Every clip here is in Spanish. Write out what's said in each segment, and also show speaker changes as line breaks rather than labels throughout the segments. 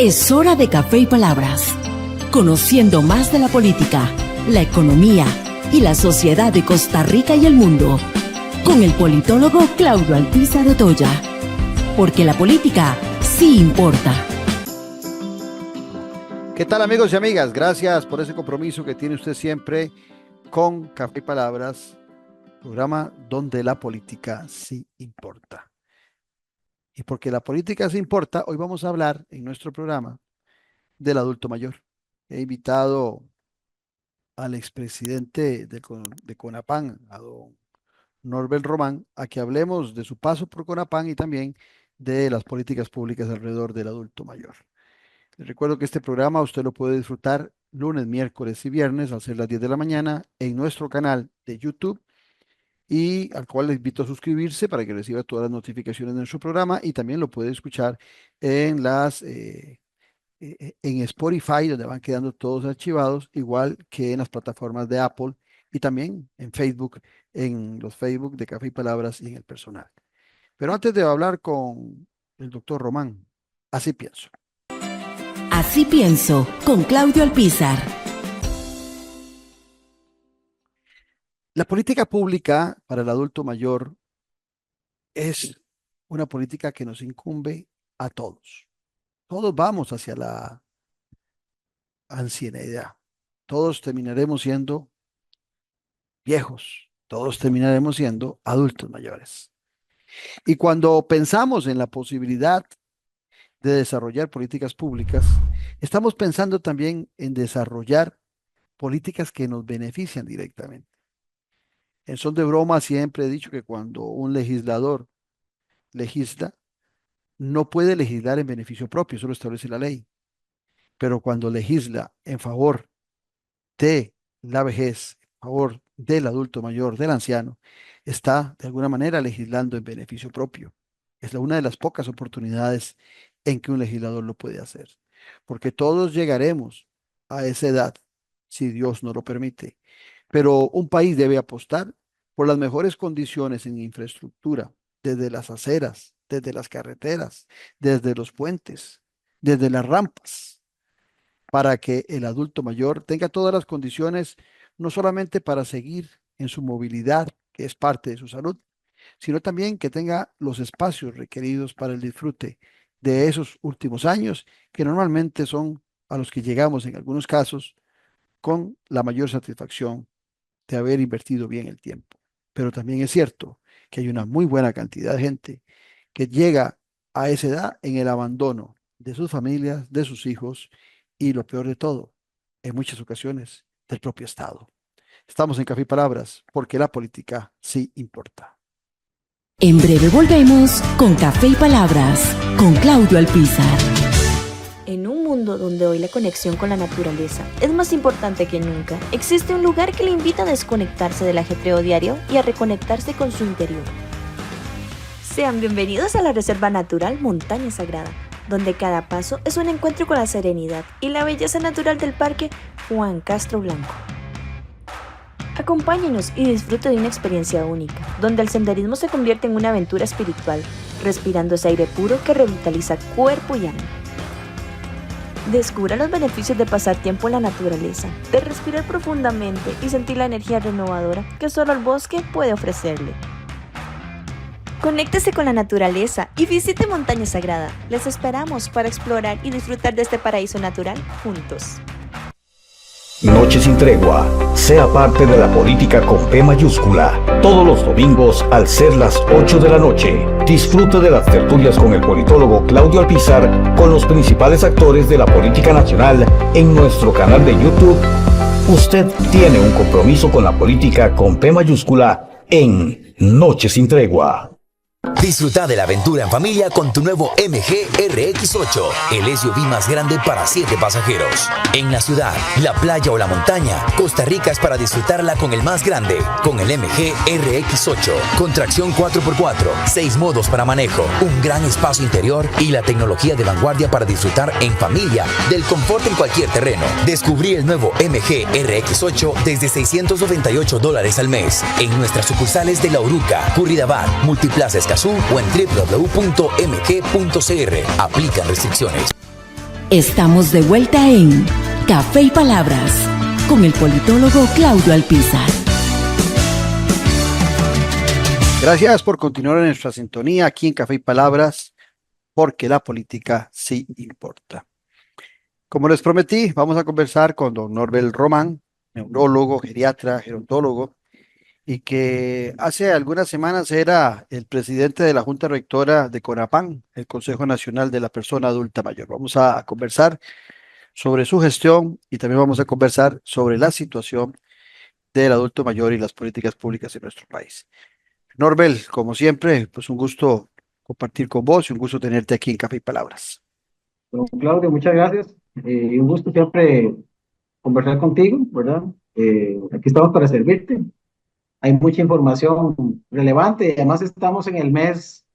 Es hora de Café y Palabras, conociendo más de la política, la economía y la sociedad de Costa Rica y el mundo, con el politólogo Claudio Alpizar Otoya, porque la política sí importa.
¿Qué tal, amigos y amigas? Gracias por ese compromiso que tiene usted siempre con Café y Palabras, programa donde la política sí importa. Y porque la política sí importa, hoy vamos a hablar en nuestro programa del adulto mayor. He invitado al expresidente de CONAPAN, a don Norbert Román, a que hablemos de su paso por CONAPAN y también de las políticas públicas alrededor del adulto mayor. Les recuerdo que este programa usted lo puede disfrutar lunes, miércoles y viernes al ser las 10 de la mañana en nuestro canal de YouTube, y al cual le invito a suscribirse para que reciba todas las notificaciones de nuestro programa, y también lo puede escuchar en en Spotify, donde van quedando todos archivados, igual que en las plataformas de Apple y también en Facebook, en los Facebook de Café y Palabras y en el personal. Pero antes de hablar con el doctor Román, así pienso.
Así pienso, con Claudio Alpizar.
La política pública para el adulto mayor es una política que nos incumbe a todos. Todos vamos hacia la ancianidad. Todos terminaremos siendo viejos. Todos terminaremos siendo adultos mayores. Y cuando pensamos en la posibilidad de desarrollar políticas públicas, estamos pensando también en desarrollar políticas que nos benefician directamente. En son de broma siempre he dicho que cuando un legislador legisla, no puede legislar en beneficio propio, eso lo establece la ley. Pero cuando legisla en favor de la vejez, en favor del adulto mayor, del anciano, está de alguna manera legislando en beneficio propio. Es una de las pocas oportunidades en que un legislador lo puede hacer. Porque todos llegaremos a esa edad, si Dios nos lo permite. Pero un país debe apostar por las mejores condiciones en infraestructura, desde las aceras, desde las carreteras, desde los puentes, desde las rampas, para que el adulto mayor tenga todas las condiciones, no solamente para seguir en su movilidad, que es parte de su salud, sino también que tenga los espacios requeridos para el disfrute de esos últimos años, que normalmente son a los que llegamos en algunos casos con la mayor satisfacción de haber invertido bien el tiempo. Pero también es cierto que hay una muy buena cantidad de gente que llega a esa edad en el abandono de sus familias, de sus hijos y, lo peor de todo, en muchas ocasiones, del propio Estado. Estamos en Café y Palabras porque la política sí importa.
En breve volvemos con Café y Palabras, con Claudio Alpizar.
En un mundo donde hoy la conexión con la naturaleza es más importante que nunca, existe un lugar que le invita a desconectarse del ajetreo diario y a reconectarse con su interior. Sean bienvenidos a la Reserva Natural Montaña Sagrada, donde cada paso es un encuentro con la serenidad y la belleza natural del Parque Juan Castro Blanco. Acompáñenos y disfrute de una experiencia única, donde el senderismo se convierte en una aventura espiritual, respirando ese aire puro que revitaliza cuerpo y alma. Descubra los beneficios de pasar tiempo en la naturaleza, de respirar profundamente y sentir la energía renovadora que solo el bosque puede ofrecerle. Conéctese con la naturaleza y visite Montaña Sagrada. Les esperamos para explorar y disfrutar de este paraíso natural juntos.
Noche sin tregua. Sea parte de la política con P mayúscula. Todos los domingos al ser las 8 de la noche. Disfrute de las tertulias con el politólogo Claudio Alpizar con los principales actores de la política nacional en nuestro canal de YouTube. Usted tiene un compromiso con la política con P mayúscula en Noche sin tregua.
Disfruta de la aventura en familia con tu nuevo MG RX8, el SUV más grande para 7 pasajeros. En la ciudad, la playa o la montaña, Costa Rica es para disfrutarla con el más grande, con el MG RX8, con tracción 4x4, 6 modos para manejo, un gran espacio interior y la tecnología de vanguardia para disfrutar en familia del confort en cualquier terreno. Descubrí el nuevo MG RX8 desde $698 al mes en nuestras sucursales de La Uruca, Curridabat, Multiplaza Escazú o en www.mg.cr. Aplican restricciones.
Estamos de vuelta en Café y Palabras con el politólogo Claudio Alpizar.
Gracias por continuar en nuestra sintonía aquí en Café y Palabras, porque la política sí importa. Como les prometí, vamos a conversar con don Norbert Román, neurólogo, geriatra, gerontólogo, y que hace algunas semanas era el presidente de la Junta Rectora de CONAPAN, el Consejo Nacional de la Persona Adulta Mayor. Vamos a conversar sobre su gestión y también vamos a conversar sobre la situación del adulto mayor y las políticas públicas en nuestro país. Norbert, como siempre, pues un gusto compartir con vos y un gusto tenerte aquí en Café y Palabras.
Don Claudio, muchas gracias. Un gusto siempre conversar contigo, ¿verdad? Aquí estamos para servirte. Hay mucha información relevante y además estamos en el mes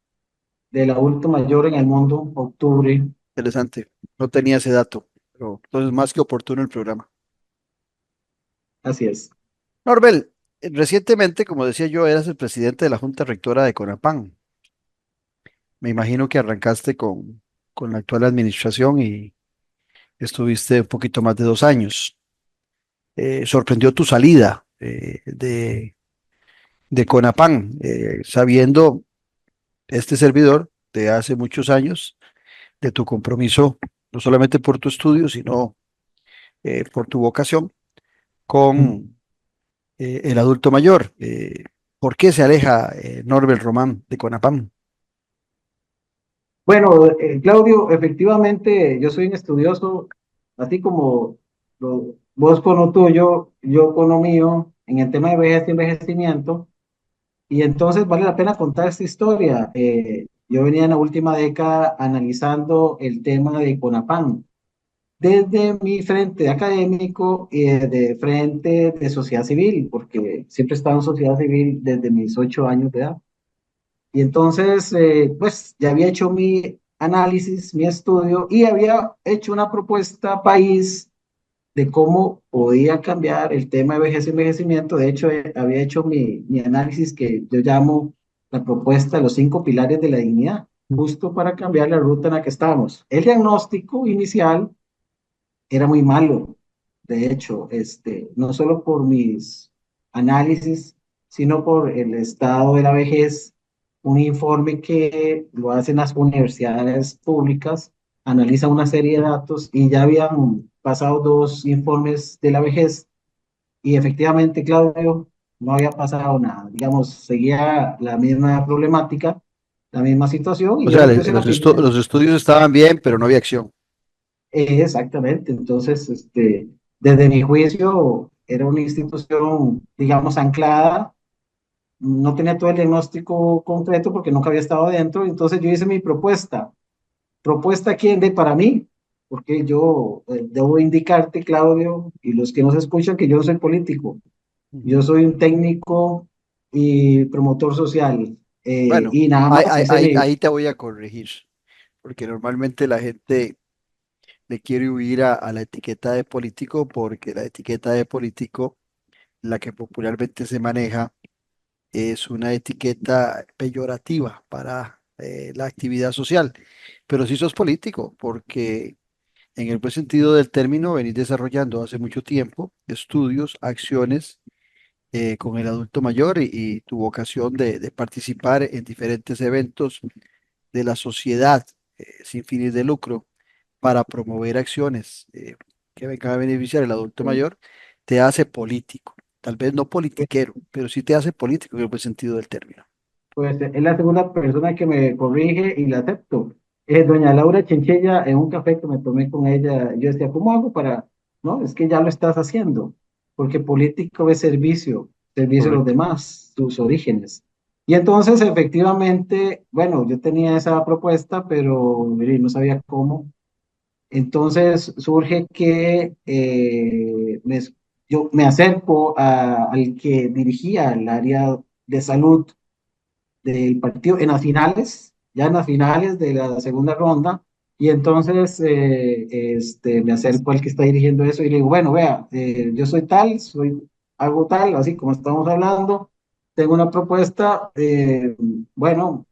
del adulto mayor en el mundo, octubre.
Interesante, no tenía ese dato, pero entonces más que oportuno el programa.
Así es.
Norbert, recientemente, como decía yo, eras el presidente de la Junta Rectora de CONAPAN. Me imagino que arrancaste con la actual administración y estuviste un poquito más de 2 años. Sorprendió tu salida de CONAPAN, sabiendo este servidor de hace muchos años de tu compromiso, no solamente por tu estudio, sino por tu vocación con el adulto mayor. ¿Por qué se aleja Norbert Román de CONAPAN?
Bueno, Claudio, efectivamente yo soy un estudioso, así como vos con lo tuyo, yo con lo mío, en el tema de vejez y envejecimiento. Y entonces vale la pena contar esta historia. Yo venía en la última década analizando el tema de CONAPAN desde mi frente académico y desde frente de sociedad civil, porque siempre he estado en sociedad civil desde mis 8 años de edad. Y entonces, pues ya había hecho mi análisis, mi estudio y había hecho una propuesta país de cómo podía cambiar el tema de vejez y envejecimiento. De hecho, había hecho mi análisis que yo llamo la propuesta de los 5 pilares de la dignidad, justo para cambiar la ruta en la que estábamos. El diagnóstico inicial era muy malo, de hecho, no solo por mis análisis, sino por el estado de la vejez, un informe que lo hacen las universidades públicas, analiza una serie de datos y ya habían pasado 2 informes de la vejez y efectivamente, Claudio, no había pasado nada, digamos, seguía la misma problemática, la misma situación y
O
yo
sea,
le puse la primera.
los estudios estaban bien, pero no había acción.
Exactamente, entonces, desde mi juicio, era una institución, digamos, anclada, no tenía todo el diagnóstico concreto porque nunca había estado dentro, entonces yo hice mi propuesta. ¿Propuesta quién? De para mí, porque yo debo indicarte, Claudio, y los que nos escuchan, que yo no soy político, yo soy un técnico y promotor social,
Bueno,
y nada
ahí,
más,
ahí,
ese es
ahí-
mi.
ahí te voy a corregir, porque normalmente la gente le quiere huir a la etiqueta de político, porque la etiqueta de político, la que popularmente se maneja, es una etiqueta peyorativa para la actividad social. Pero sí sos político, porque en el buen sentido del término venís desarrollando hace mucho tiempo estudios, acciones con el adulto mayor y tu vocación de participar en diferentes eventos de la sociedad sin fines de lucro para promover acciones que vengan a beneficiar al adulto mayor, te hace político. Tal vez no politiquero, pero sí te hace político en el buen sentido del término.
Pues es la segunda persona que me corrige y la acepto. Es doña Laura Chinchilla, en un café que me tomé con ella, yo decía, ¿cómo hago para? No, es que ya lo estás haciendo, porque político es servicio, servicio a los
Correcto.
demás, sus orígenes. Y entonces, efectivamente, bueno, yo tenía esa propuesta, pero mire, no sabía cómo. Entonces surge que yo me acerco al que dirigía el área de salud del partido en las finales, ya en las finales de la segunda ronda, y entonces me acerco al que está dirigiendo eso y le digo, bueno, vea, yo soy tal, hago tal, así como estamos hablando, tengo una propuesta, bueno,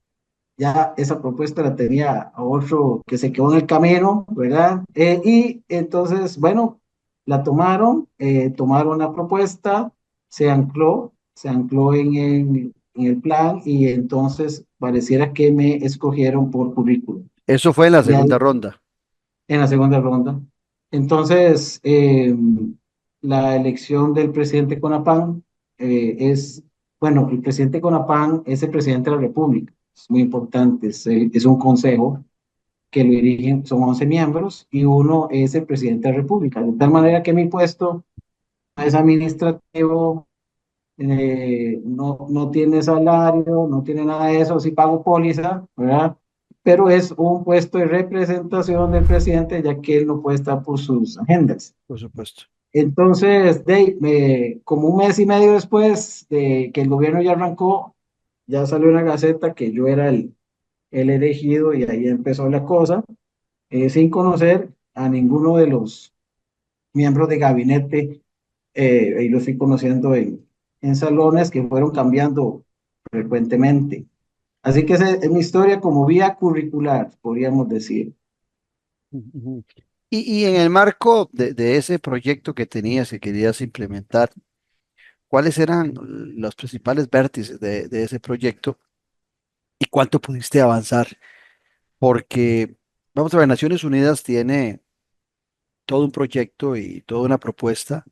ya esa propuesta la tenía a otro que se quedó en el camino, ¿verdad? Y entonces, bueno, la tomaron la propuesta, se ancló en el plan y entonces pareciera que me escogieron por currículum.
Eso fue en la
Y
segunda
ahí,
ronda.
en la segunda ronda. Entonces, la elección del presidente CONAPAN bueno, el presidente CONAPAN es el presidente de la República, es muy importante, es un consejo que lo dirigen, son 11 miembros y uno es el presidente de la República, de tal manera que mi puesto es administrativo, no tiene salario, no tiene nada de eso, sí pago póliza, ¿verdad? Pero es un puesto de representación del presidente, ya que él no puede estar por sus agendas.
Por supuesto.
Entonces, como un mes y medio después de que el gobierno ya arrancó, ya salió una gaceta que yo era el elegido y ahí empezó la cosa, sin conocer a ninguno de los miembros de gabinete, y lo fui conociendo en salones que fueron cambiando frecuentemente. Así que esa es mi historia como vía curricular, podríamos decir.
Ujú. Y en el marco de ese proyecto que tenías, que querías implementar, ¿cuáles eran los principales vértices de ese proyecto y cuánto pudiste avanzar? Porque, vamos a ver, Naciones Unidas tiene todo un proyecto y toda una propuesta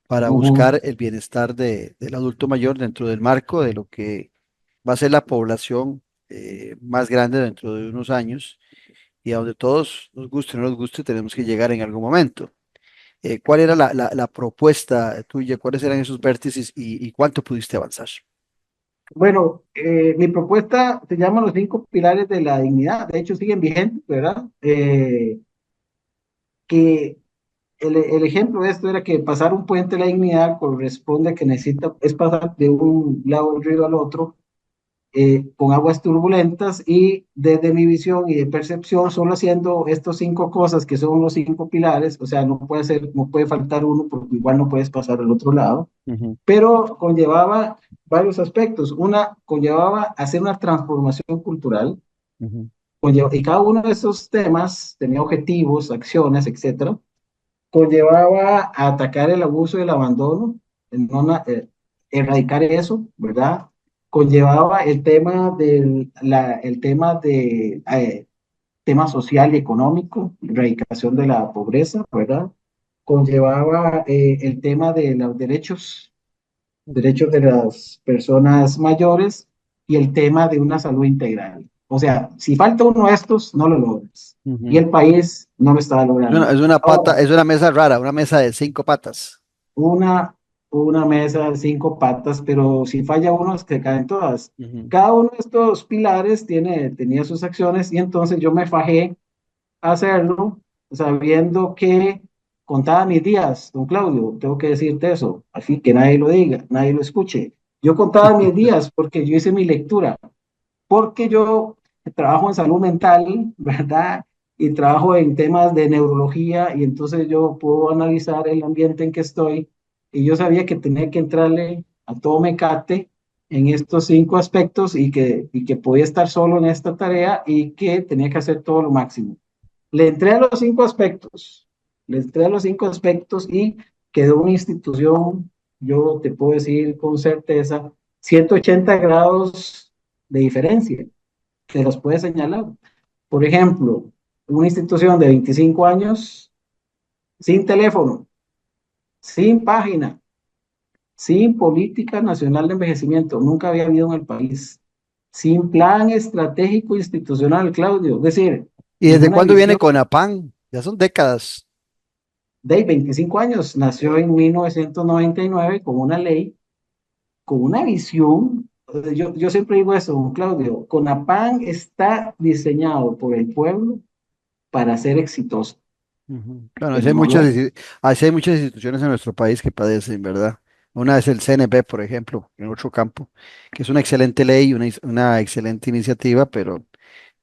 para
Ujú.
buscar el bienestar del adulto mayor dentro del marco de lo que va a ser la población más grande dentro de unos años y a donde todos nos guste o no nos guste, tenemos que llegar en algún momento. ¿Cuál era la propuesta tuya? ¿Cuáles eran esos vértices y cuánto pudiste avanzar?
Bueno, mi propuesta se llama los 5 pilares de la dignidad. De hecho, siguen vigentes, ¿verdad? Que el ejemplo de esto era que pasar un puente de la dignidad corresponde a que es pasar de un lado del río al otro, con aguas turbulentas y desde mi visión y de percepción, solo haciendo estos 5 cosas que son los 5 pilares, o sea, no puede faltar uno porque igual no puedes pasar al otro lado,
Ujú,
pero conllevaba varios aspectos. Una, conllevaba hacer una transformación cultural,
ujú,
y cada uno de esos temas tenía objetivos, acciones, etcétera. Conllevaba a atacar el abuso y el abandono, no erradicar eso, ¿verdad? Conllevaba tema social y económico, erradicación de la pobreza, ¿verdad? Conllevaba el tema de los derechos de las personas mayores y el tema de una salud integral. O sea, si falta uno de estos, no lo logras. Y
ujú.
el país no lo estaba logrando.
Es una pata,
Ahora,
es una mesa rara, una mesa de 5 patas.
una, una mesa de 5 patas, pero si falla uno, es que caen todas.
Ujú,
Cada uno de estos pilares tenía sus acciones y entonces yo me fajé a hacerlo sabiendo que contaba mis días, don Claudio, tengo que decirte eso, así que nadie lo diga, nadie lo escuche. Yo contaba mis días porque yo hice mi lectura, porque yo trabajo en salud mental, ¿verdad? Y trabajo en temas de neurología y entonces yo puedo analizar el ambiente en que estoy y yo sabía que tenía que entrarle a todo mecate en estos 5 aspectos y que podía estar solo en esta tarea y que tenía que hacer todo lo máximo. Le entré a los 5 aspectos, le entré a los 5 aspectos y quedó una institución, yo te puedo decir con certeza, 180 grados de diferencia, que los puede señalar. Por ejemplo, una institución de 25 años, sin teléfono, sin página, sin política nacional de envejecimiento, nunca había habido en el país, sin plan estratégico institucional, Claudio, es decir,
¿Y
sin
desde
una
cuándo viene
visión.
Conapán? Ya son décadas.
De 25 años, nació en 1999 con una ley, con una visión. Yo siempre digo eso, Claudio, CONAPAN está diseñado por el pueblo para ser exitoso,
Ujú. Bueno,
pero no lo es.
así hay muchas instituciones en nuestro país que padecen, ¿verdad? Una es el CNP, por ejemplo, en otro campo, que es una excelente ley, una excelente iniciativa, pero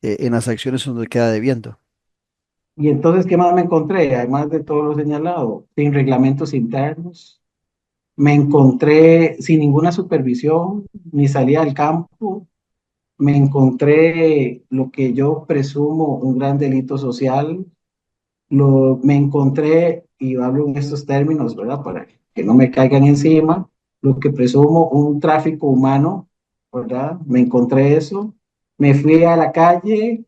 en las acciones es donde queda debiendo.
Y entonces, ¿qué más me encontré? Además de todo lo señalado, sin reglamentos internos, me encontré sin ninguna supervisión, ni salida al campo, me encontré lo que yo presumo un gran delito social, me encontré, y hablo en estos términos, ¿verdad? Para que no me caigan encima, lo que presumo un tráfico humano, ¿verdad? Me encontré eso, me fui a la calle,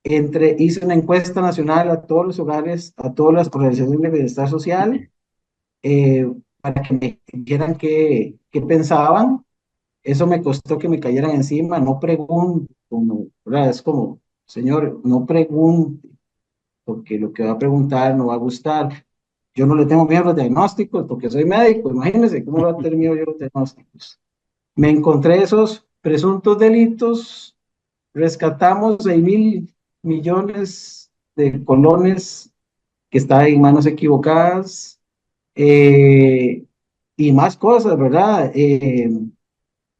hice una encuesta nacional a todos los hogares, a todas las organizaciones de bienestar social, eh, para que me dijeran qué pensaban. Eso me costó que me cayeran encima, no pregunto, ¿verdad? Es como, señor, no pregunte, porque lo que va a preguntar no va a gustar. Yo no le tengo miedo a los diagnósticos, porque soy médico, imagínense cómo va a tener miedo yo a los diagnósticos. Me encontré esos presuntos delitos, rescatamos 6.000 millones de colones que estaban en manos equivocadas, eh, y más cosas, ¿verdad?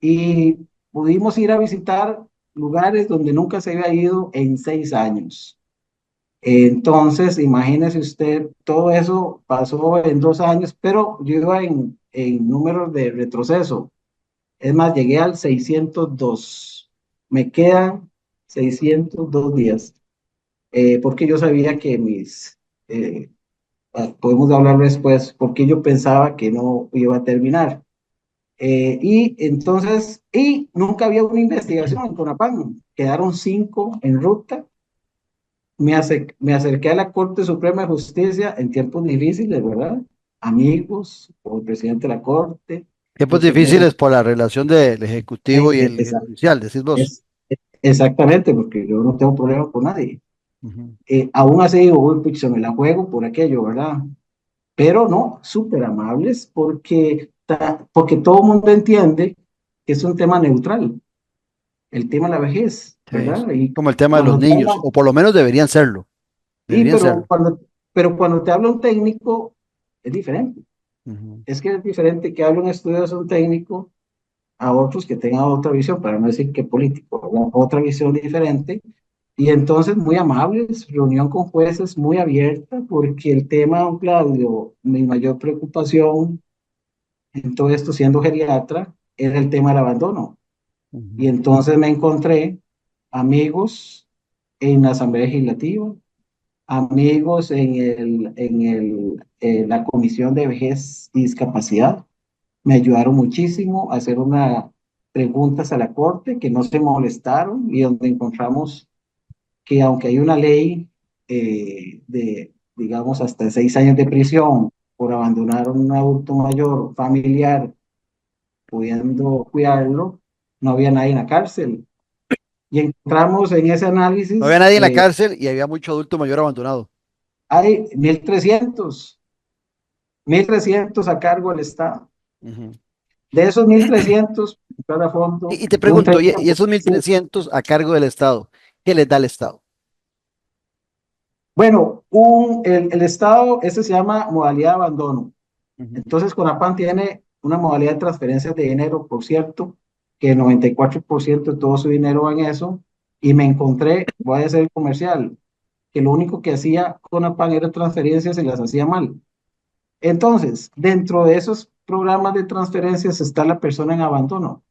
Y pudimos ir a visitar lugares donde nunca se había ido en 6 años. Entonces, imagínese usted, todo eso pasó en 2 años, pero yo iba en números de retroceso. Es más, llegué al 602. Me quedan 602 días, porque yo sabía que podemos hablar después, porque yo pensaba que no iba a terminar. Y entonces, nunca había una investigación en CONAPAN, quedaron 5 en ruta. Me acerqué a la Corte Suprema de Justicia en tiempos difíciles, ¿verdad? Amigos, o el presidente de la Corte,
Tiempos
los señores,
difíciles por la relación del Ejecutivo y el Judicial, decís vos.
exactamente, porque yo no tengo problema con nadie.
Ujú.
Aún así digo, uy, pucha, me la juego por aquello, ¿verdad? Pero no, súper amables, porque todo el mundo entiende que es un tema neutral, el tema de la vejez,
Sí, es
¿verdad? Y
como el tema de los
cuando te
niños,
habla,
o por lo menos deberían serlo,
y
deberían serlo.
pero cuando te habla un técnico, es diferente.
Ujú.
Es que es diferente que hable un estudioso, un técnico, a otros que tengan otra visión, para no decir que político, ¿verdad? Otra visión diferente. Y entonces muy amables, reunión con jueces muy abierta, porque el tema, don Claudio, mi mayor preocupación en todo esto, siendo geriatra, era el tema del abandono. Y
Ujú.
entonces me encontré amigos en la Asamblea Legislativa, amigos en la Comisión de Vejez y Discapacidad. Me ayudaron muchísimo a hacer unas preguntas a la Corte que no se molestaron, y donde encontramos que aunque hay una ley digamos, hasta 6 años de prisión por abandonar a un adulto mayor familiar pudiendo cuidarlo, no había nadie en la cárcel. Y encontramos en ese
No había
análisis
nadie en la
que
cárcel y había mucho adulto mayor abandonado.
hay 1.300 a cargo del Estado.
Ujú.
De esos 1.300, cada fondo,
Y te
un
pregunto, y esos
30%.
1.300 a cargo del Estado, ¿qué les da el Estado?
Bueno, el Estado, ese se llama modalidad de abandono.
Ujú.
Entonces, CONAPAN tiene una modalidad de transferencias de dinero, por cierto, que el 94% de todo su dinero va en eso. Y me encontré, voy a hacer el comercial, que lo único que hacía CONAPAN era transferencias y las hacía mal. Entonces, dentro de esos programas de transferencias está la persona en abandono.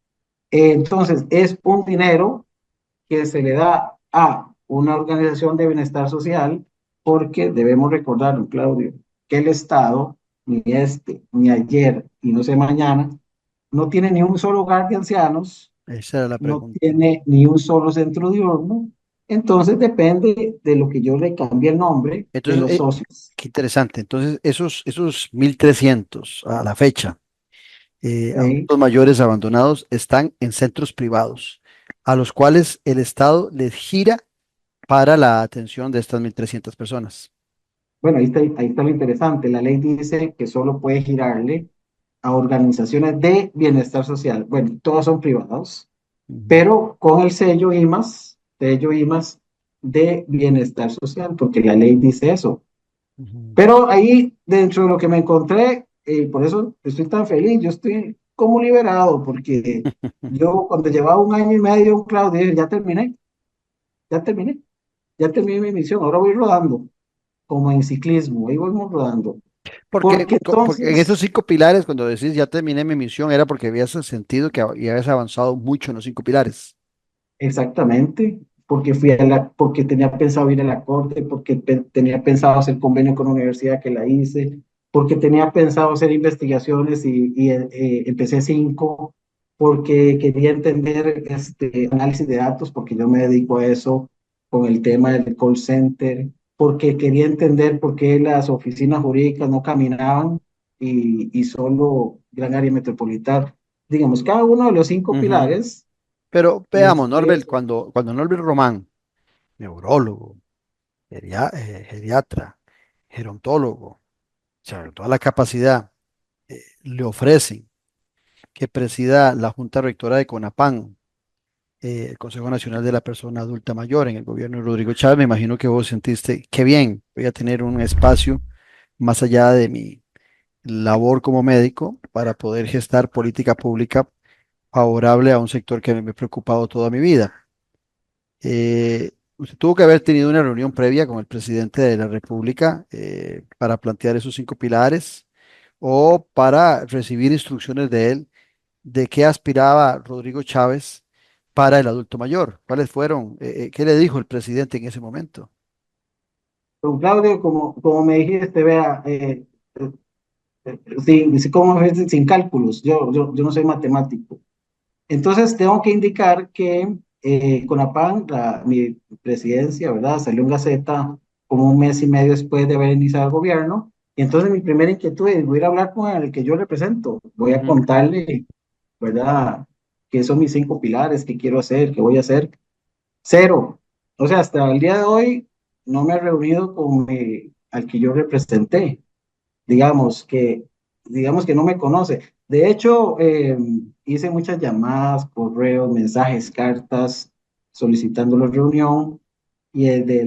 Entonces, es un dinero que se le da a una organización de bienestar social, porque debemos recordar, don Claudio, que el Estado, ni este, ni ayer, y no sé mañana, no tiene ni un solo hogar de ancianos,
Esa era la
no
pregunta.
tiene ni un solo centro diurno. Entonces depende de lo que yo le cambie el nombre de
Entonces,
los socios.
qué interesante. Entonces, esos 1.300 a la fecha,
¿Ok?
adultos mayores abandonados, están en centros privados, a los cuales el Estado les gira para la atención de estas 1.300 personas.
Bueno, ahí está lo interesante. La ley dice que solo puede girarle a organizaciones de bienestar social. Bueno, todos son privados,
Ujú.
pero con el sello IMAS de bienestar social, porque la ley dice eso.
Ujú.
Pero ahí, dentro de lo que me encontré, por eso estoy tan feliz, yo estoy como liberado, porque yo cuando llevaba 1 año y medio, Claudio, dije, ya terminé, ya terminé mi misión, ahora voy rodando, como en ciclismo, ahí vamos rodando.
Porque,
Porque
porque en esos
entonces,
5 pilares, cuando decís ya terminé mi misión, era porque habías sentido que habías avanzado mucho en los 5 pilares.
Exactamente, porque porque tenía pensado ir a la corte, porque tenía pensado hacer convenio con la universidad que la hice, porque tenía pensado hacer investigaciones y empecé 5, porque quería entender este análisis de datos, porque yo me dedico a eso con el tema del call center, porque quería entender por qué las oficinas jurídicas no caminaban y solo gran área metropolitana. Digamos, cada uno de los 5
Ujú.
pilares.
Pero veamos,
Este,
Norbert, cuando Norbert Román, neurólogo, geriatra, gerontólogo, o sea, toda la capacidad, le ofrecen que presida la Junta Rectora de CONAPAN, el Consejo Nacional de la Persona Adulta Mayor en el gobierno de Rodrigo Chávez. Me imagino que vos sentiste, qué bien, voy a tener un espacio más allá de mi labor como médico para poder gestar política pública favorable a un sector que me ha preocupado toda mi vida. Usted tuvo que haber tenido una reunión previa con el presidente de la República para plantear esos 5 pilares o para recibir instrucciones de él de qué aspiraba Rodrigo Chávez para el adulto mayor. ¿Cuáles fueron? ¿Qué le dijo el presidente en ese momento?
Don Claudio, como me dijiste, vea, ¿cómo es? Sin cálculos, yo no soy matemático. Entonces tengo que indicar que CONAPAN, mi presidencia, ¿verdad? Salió en Gaceta como un mes y medio después de haber iniciado el gobierno. Y entonces mi primera inquietud es, voy a ir a hablar con el que yo represento, voy a
Ujú.
contarle, ¿verdad? ¿Qué son mis 5 pilares? ¿Qué quiero hacer? ¿Qué voy a hacer? Cero. O sea, hasta el día de hoy no me he reunido con al que yo representé. Digamos que, digamos que no me conoce. De hecho, hice muchas llamadas, correos, mensajes, cartas solicitando la reunión y desde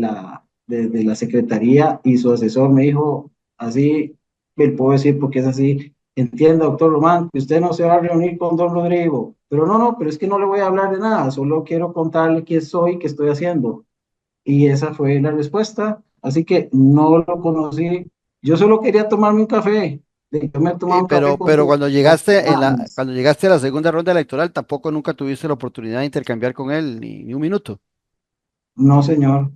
la secretaría y su asesor me dijo, así, me puedo decir porque es así, entienda, doctor Román, que usted no se va a reunir con don Rodrigo, pero no, pero es que no le voy a hablar de nada, solo quiero contarle quién soy, qué estoy haciendo. Y esa fue la respuesta, así que no lo conocí, yo solo quería tomarme un café, yo me tomaba un café con
Pero
su...
cuando llegaste
nada más.
cuando llegaste a la segunda ronda electoral, tampoco nunca tuviste la oportunidad de intercambiar con él ni un minuto.
No, señor,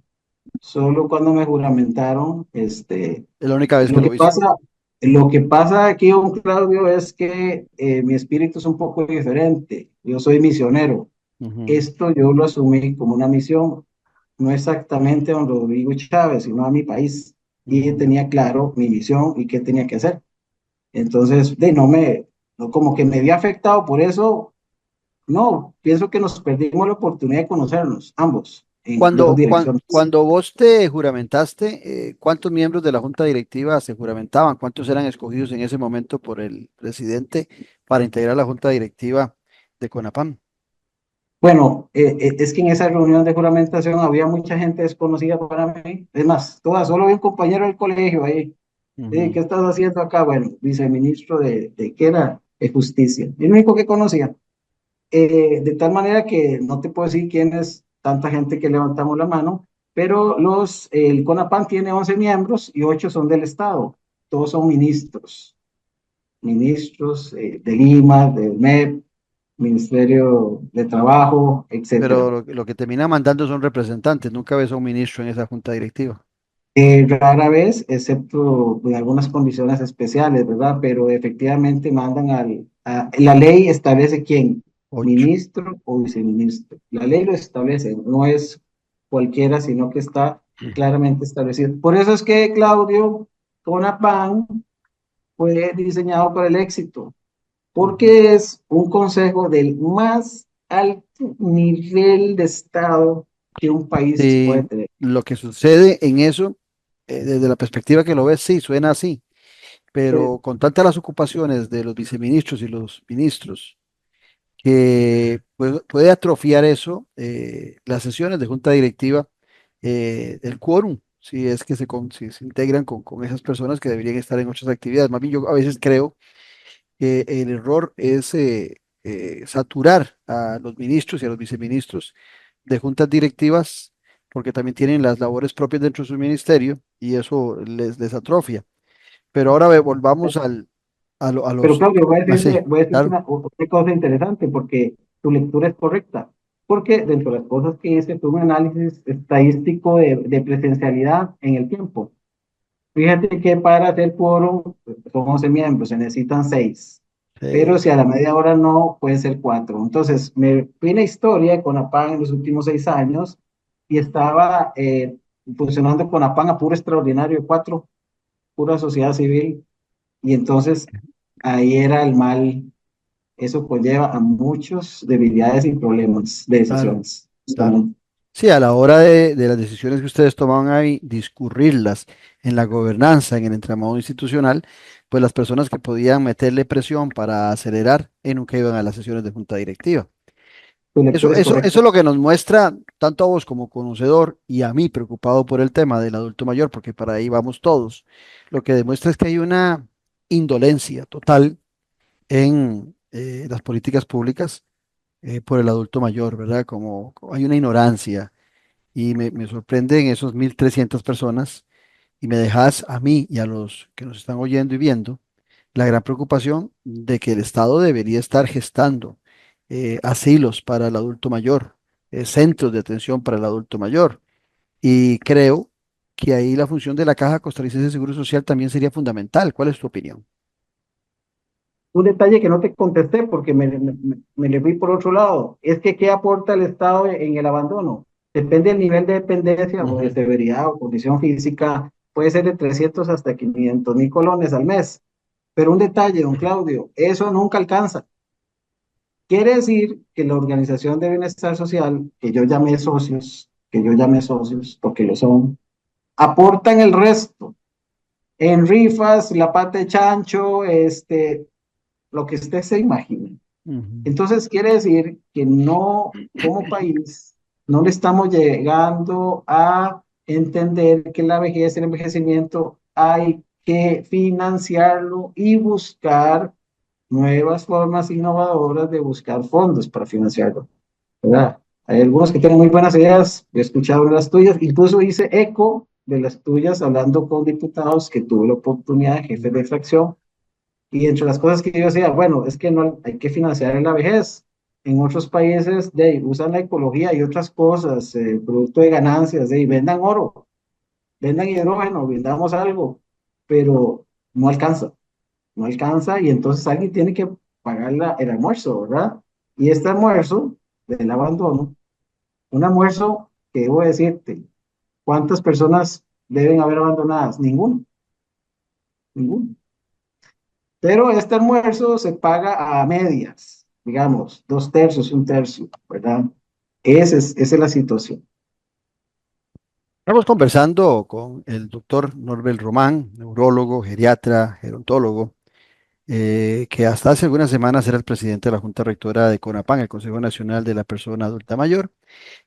solo cuando me juramentaron,
Es la única vez que
Lo que
lo viste.
pasa, lo que pasa aquí, don Claudio, es que mi espíritu es un poco diferente. Yo soy misionero.
Ujú,
Esto yo lo asumí como una misión, no exactamente a don Rodrigo Chávez, sino a mi país. Y
ujú.
tenía claro mi misión y qué tenía que hacer. Entonces, no, como que me había afectado por eso. No, pienso que nos perdimos la oportunidad de conocernos, ambos, en las dos direcciones.
Cuando vos te juramentaste, ¿cuántos miembros de la junta directiva se juramentaban? ¿Cuántos eran escogidos en ese momento por el presidente para integrar la junta directiva de CONAPAM?
Bueno, es que en esa reunión de juramentación había mucha gente desconocida para mí. Es más, solo había un compañero del colegio ahí. ¿Qué
Ujú,
estás haciendo acá? Bueno, viceministro ¿qué era? De Justicia. El único que conocía. De tal manera que no te puedo decir quién es tanta gente que levantamos la mano, pero el CONAPAN tiene 11 miembros y 8 son del Estado. Todos son ministros de Lima, del MEP, Ministerio de Trabajo,
pero
etcétera.
lo que termina mandando son representantes, nunca ves a un ministro en esa junta directiva.
Rara vez, excepto en algunas condiciones especiales, ¿verdad? Pero efectivamente mandan la ley establece quién,
8.
ministro o viceministro. La ley lo establece, no es cualquiera, sino que está claramente establecido. Por eso es que Claudio Conapán fue diseñado para el éxito,
Ujú.
porque es un consejo del más alto nivel de Estado que un país puede
Sí,
tener.
lo que sucede en eso, desde la perspectiva que lo ves, sí, suena así, pero con tantas las ocupaciones de los viceministros y los ministros, que puede atrofiar eso, las sesiones de junta directiva, el quórum, si es que si se integran con esas personas que deberían estar en otras actividades. Más bien, yo a veces creo que el error es saturar a los ministros y a los viceministros de juntas directivas, porque también tienen las labores propias dentro de su ministerio y eso les atrofia. Pero ahora volvamos a
Pero
los...
Claudio,
Así,
voy a decirte
claro.
otra cosa interesante porque tu lectura es correcta. porque dentro de las cosas que hice fue un análisis estadístico de presencialidad en el tiempo. Fíjate que para hacer quórum son 11 miembros, se necesitan 6. Pero si a la media hora no, pueden ser 4. Entonces, me fui en la historia de CONAPAN en los últimos 6 años y estaba funcionando CONAPAN a puro extraordinario de 4, pura sociedad civil. Y entonces, ahí era el mal. Eso conlleva a muchas debilidades y problemas de decisiones.
Claro. Sí, a la hora de las decisiones que ustedes tomaban ahí, discurrirlas en la gobernanza, en el entramado institucional, pues las personas que podían meterle presión para acelerar nunca iban a las sesiones de junta directiva. Eso es lo que nos muestra, tanto a vos como conocedor y a mí preocupado por el tema del adulto mayor, porque para ahí vamos todos. Lo que demuestra es que hay una indolencia total en las políticas públicas por el adulto mayor, ¿verdad? Como hay una ignorancia y me sorprenden esos 1.300 personas y me dejas a mí y a los que nos están oyendo y viendo la gran preocupación de que el Estado debería estar gestando asilos para el adulto mayor, centros de atención para el adulto mayor. Y creo que ahí la función de la Caja Costarricense de Seguro Social también sería fundamental. ¿Cuál es tu opinión?
Un detalle que no te contesté porque me le fui por otro lado, es que ¿qué aporta el Estado en el abandono? Depende del nivel de dependencia o de severidad o condición física, puede ser de 300 hasta 500,000 colones al mes. Pero un detalle, don Claudio, eso nunca alcanza. Quiere decir que la Organización de Bienestar Social, que yo llamé socios, porque lo son, aportan el resto. En rifas, la pata de chancho, lo que usted se imagine. Entonces quiere decir que no, como país, no le estamos llegando a entender que la vejez y el envejecimiento hay que financiarlo y buscar nuevas formas innovadoras de buscar fondos para financiarlo, ¿verdad? Hay algunos que tienen muy buenas ideas, he escuchado las tuyas, incluso hice eco de las tuyas hablando con diputados que tuve la oportunidad, jefes de fracción. Y entre las cosas que yo decía, bueno, es que no hay que financiar en la vejez. En otros países usan la ecología y otras cosas, producto de ganancias, vendan oro, vendan hidrógeno, vendamos algo, pero no alcanza y entonces alguien tiene que pagar el almuerzo, ¿verdad? Y este almuerzo del abandono, un almuerzo que debo decirte, ¿cuántas personas deben haber abandonadas? Ninguno. Pero este almuerzo se paga a medias, digamos, 2/3, 1/3, ¿verdad? Esa es la situación.
Estamos conversando con el doctor Norbert Román, neurólogo, geriatra, gerontólogo, que hasta hace algunas semanas era el presidente de la Junta Rectora de CONAPAN, el Consejo Nacional de la Persona Adulta Mayor.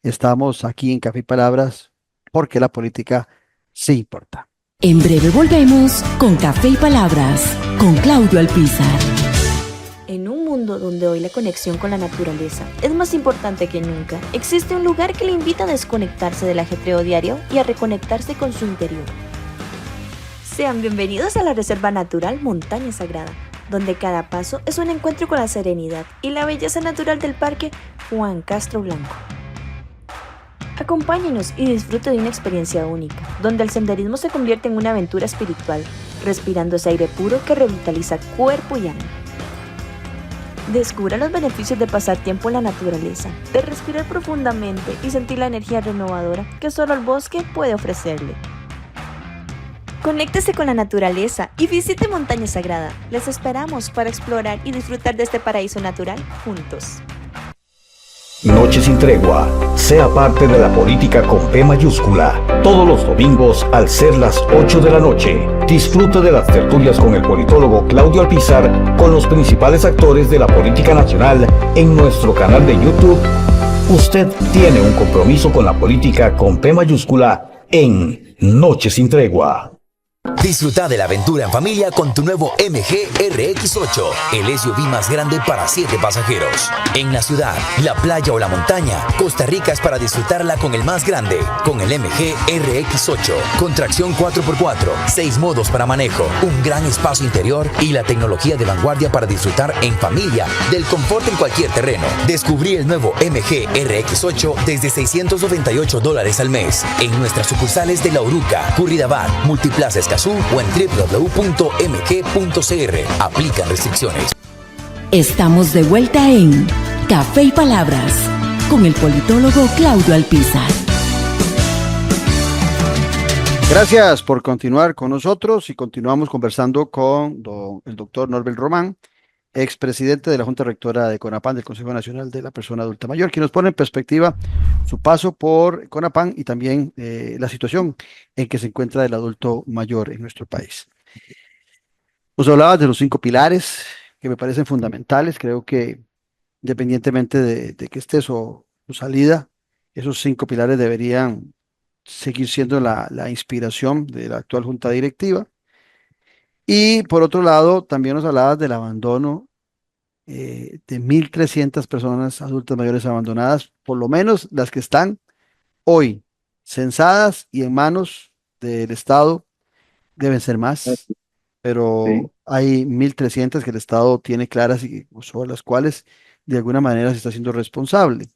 Estamos aquí en Café y Palabras porque la política sí importa.
En breve volvemos con Café y Palabras, con Claudio Alpizar.
En un mundo donde hoy la conexión con la naturaleza es más importante que nunca, existe un lugar que le invita a desconectarse del ajetreo diario y a reconectarse con su interior. Sean bienvenidos a la Reserva Natural Montaña Sagrada, donde cada paso es un encuentro con la serenidad y la belleza natural del Parque Juan Castro Blanco. Acompáñenos y disfrute de una experiencia única, donde el senderismo se convierte en una aventura espiritual, respirando ese aire puro que revitaliza cuerpo y alma. Descubra los beneficios de pasar tiempo en la naturaleza, de respirar profundamente y sentir la energía renovadora que solo el bosque puede ofrecerle. Conéctese con la naturaleza y visite Montaña Sagrada. Les esperamos para explorar y disfrutar de este paraíso natural juntos.
Noche sin tregua. Sea parte de la política con P mayúscula. Todos los domingos al ser las 8 de la noche. Disfrute de las tertulias con el politólogo Claudio Alpizar con los principales actores de la política nacional en nuestro canal de YouTube. Usted tiene un compromiso con la política con P mayúscula en Noche sin tregua.
Disfruta de la aventura en familia con tu nuevo MG RX8, el SUV más grande para 7 pasajeros. En la ciudad, la playa o la montaña, Costa Rica es para disfrutarla con el más grande, con el MG RX8, con tracción 4x4, 6 modos para manejo, un gran espacio interior y la tecnología de vanguardia para disfrutar en familia del confort en cualquier terreno. Descubrí el nuevo MG RX8 desde $698 al mes en nuestras sucursales de La Uruca, Curridabat, Multiplaza Escazú o en www.mg.cr. Aplican restricciones.
Estamos de vuelta en Café y Palabras con el politólogo Claudio Alpizar.
Gracias por continuar con nosotros y continuamos conversando con el doctor Norbert Román, expresidente de la Junta Rectora de CONAPAN, del Consejo Nacional de la Persona Adulta Mayor, quien nos pone en perspectiva su paso por CONAPAN y también la situación en que se encuentra el adulto mayor en nuestro país. Nos hablabas de los 5 pilares que me parecen fundamentales. Creo que independientemente de que esté su salida, esos 5 pilares deberían seguir siendo la inspiración de la actual Junta Directiva. Y por otro lado, también nos hablabas del abandono de 1.300 personas adultas mayores abandonadas, por lo menos las que están hoy censadas y en manos del Estado. Deben ser más, pero
Sí.
hay 1.300 que el Estado tiene claras y sobre las cuales de alguna manera se está haciendo responsable.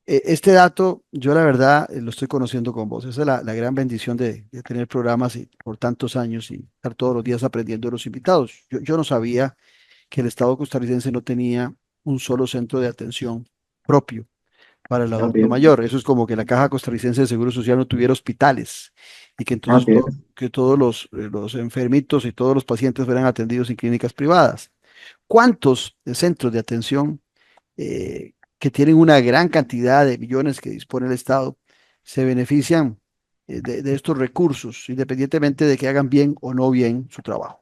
Este dato, yo la verdad lo estoy conociendo con vos. Esa es la gran bendición de tener programas por tantos años y estar todos los días aprendiendo de los invitados. Yo no sabía que el Estado costarricense no tenía un solo centro de atención propio para el adulto
Así
mayor. Eso es como que la Caja Costarricense de Seguro Social no tuviera hospitales y que entonces
es.
que todos los enfermitos y todos los pacientes fueran atendidos en clínicas privadas. ¿Cuántos centros de atención que tienen una gran cantidad de millones que dispone el Estado se benefician de estos recursos, independientemente de que hagan bien o no bien su trabajo?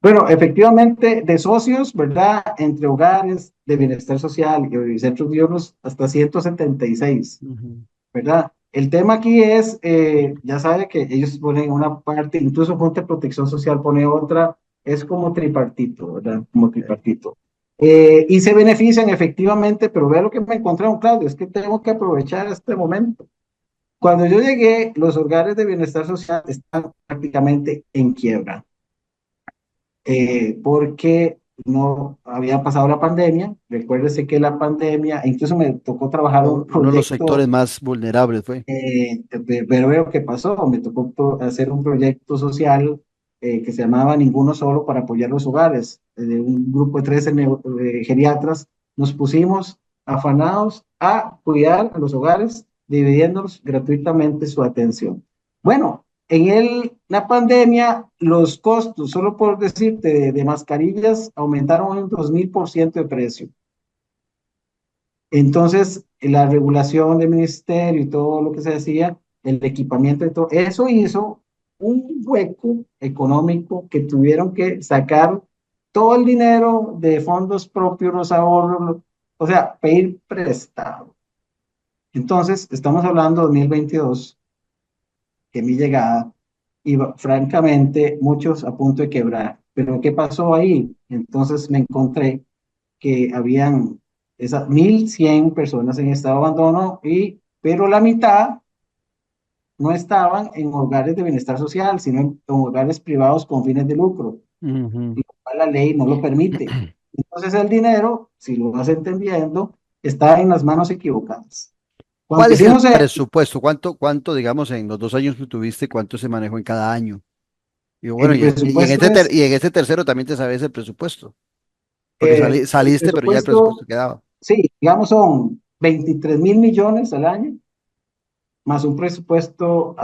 Bueno, efectivamente, de socios, ¿verdad? Entre hogares de bienestar social y centros diurnos, hasta 176,
Ujú.
¿verdad? El tema aquí es, ya sabe que ellos ponen una parte, incluso Junta de Protección Social pone otra, es como tripartito, ¿verdad? Como tripartito. Y se benefician efectivamente, pero vea lo que me encontraron, Claudio, es que tengo que aprovechar este momento. Cuando yo llegué, los hogares de bienestar social están prácticamente en quiebra. Porque no había pasado la pandemia. Recuérdese que la pandemia, incluso me tocó trabajar un
Uno de los
proyecto,
sectores más vulnerables fue.
pero veo qué pasó. Me tocó hacer un proyecto social que se llamaba Ninguno Solo para apoyar los hogares. De un grupo de 13 geriatras nos pusimos afanados a cuidar a los hogares, dividiéndolos gratuitamente su atención. Bueno, la pandemia, los costos, solo por decirte, de mascarillas aumentaron un 2000% de precio. Entonces, la regulación del ministerio y todo lo que se decía, el equipamiento y todo, eso hizo un hueco económico que tuvieron que sacar todo el dinero de fondos propios, los ahorros, o sea, pedir prestado. Entonces, estamos hablando de 2022, que mi llegada, iba francamente muchos a punto de quebrar. Pero ¿qué pasó ahí? Entonces me encontré que habían esas 1.100 personas en estado de abandono, pero la mitad no estaban en hogares de bienestar social, sino en hogares privados con fines de lucro,
Ujú.
y la ley no lo permite. Entonces el dinero, si lo vas entendiendo, está en las manos equivocadas.
¿Cuál
Cuando
es el
hicimos
presupuesto? ¿Cuánto, digamos, en los 2 años que tuviste, cuánto se manejó en cada año? Y bueno,
el presupuesto es,
y en este tercero también te sabes el presupuesto, porque
el
saliste, pero ya el
presupuesto,
presupuesto quedaba.
sí, digamos son 23.000 millones al año, más un presupuesto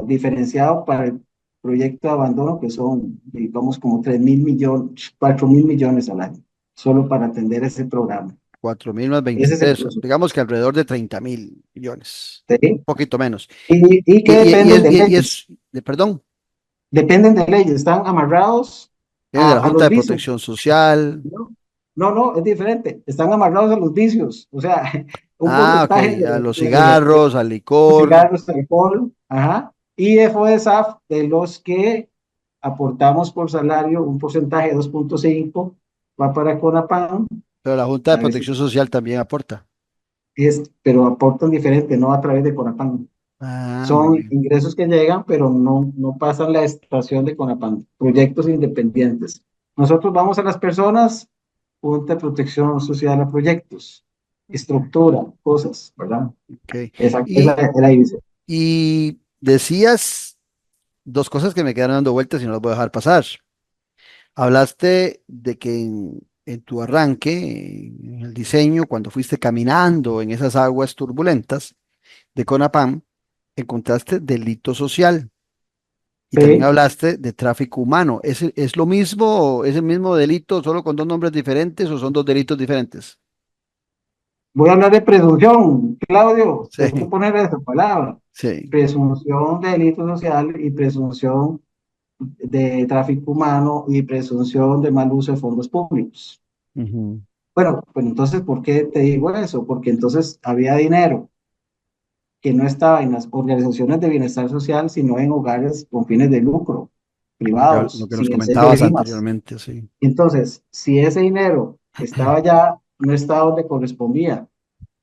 diferenciado para el proyecto de abandono, que son, digamos, como 3.000 millones, 4.000 millones al año, solo para atender ese programa.
4.000 más
Ese es el
23,
presupuesto.
digamos que alrededor de 30.000 millones, un
¿Sí?
poquito menos.
Y que dependen de leyes,
Perdón,
dependen de leyes, están amarrados
viene de la
a
Junta
los
de
vicios.
Protección Social.
¿No? No, no, es diferente, están amarrados a los vicios, o sea, un
Ah, ok,
porcentaje
a los
de
cigarros, al
los
licor.
cigarros, alcohol, ajá, y de FODESAF, de los que aportamos por salario, un porcentaje de 2.5 va para CONAPAN,
Pero la Junta de
a veces
Protección Social también aporta.
pero aportan diferente, no a través de CONAPAN.
Ah, muy
Son
bien.
ingresos que llegan, pero no pasan la estación de CONAPAN, proyectos independientes. Nosotros vamos a las personas, Junta de Protección Social a proyectos, estructura, cosas, ¿verdad?
Ok.
Esa
Y,
es la división.
y decías dos cosas que me quedaron dando vueltas y no las voy a dejar pasar. Hablaste de que en tu arranque, en el diseño, cuando fuiste caminando en esas aguas turbulentas de CONAPAM, encontraste delito social y también
Sí.
hablaste de tráfico humano. ¿Es lo mismo, es el mismo delito, solo con dos nombres diferentes o son dos delitos diferentes?
Voy a hablar de presunción, Claudio,
Sí,
tengo que poner esa palabra.
sí.
Presunción de delito social y presunción de tráfico humano y presunción de mal uso de fondos públicos.
Ujú.
Bueno, pues entonces, ¿por qué te digo eso? Porque entonces había dinero que no estaba en las organizaciones de bienestar social, sino en hogares con fines de lucro,
Lo
privados,
que nos
sin el sello
comentabas
de IMAS.
anteriormente, sí.
Entonces, si ese dinero estaba ya, no estaba donde correspondía,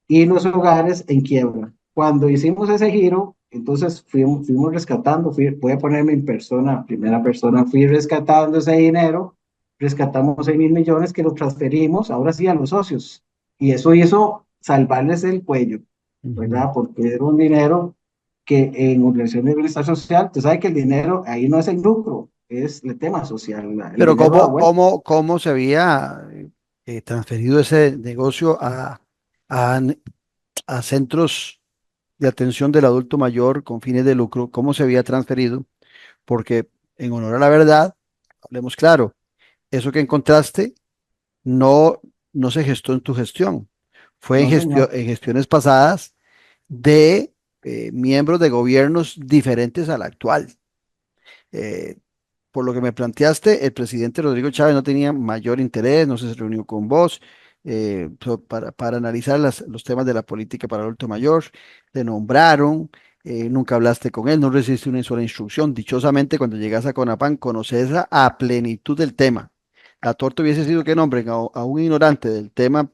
y los hogares en quiebra. Cuando hicimos ese giro, entonces fuimos rescatando, voy a ponerme en persona, primera persona, fui rescatando ese dinero, rescatamos 6.000 millones que lo transferimos, ahora sí, a los socios. Y eso hizo salvarles el cuello,
Ujú.
¿verdad? Porque era un dinero que en organizaciones de bienestar social, tú sabes que el dinero ahí no es el lucro, es el tema social, el
Pero
dinero da vuelta.
¿cómo se había transferido ese negocio a, a centros de atención del adulto mayor con fines de lucro? ¿Cómo se había transferido? Porque en honor a la verdad, hablemos claro, eso que encontraste no, no se gestó en tu gestión, fue
No, señor.
en gestiones pasadas de miembros de gobiernos diferentes al actual. Eh, por lo que me planteaste, el presidente Rodrigo Chávez no tenía mayor interés, no se reunió con vos para analizar los temas de la política para el adulto mayor, te nombraron, nunca hablaste con él, no recibiste una sola instrucción. Dichosamente, cuando llegas a CONAPAN, conoces a plenitud del tema. La torta hubiese sido que nombren a un ignorante del tema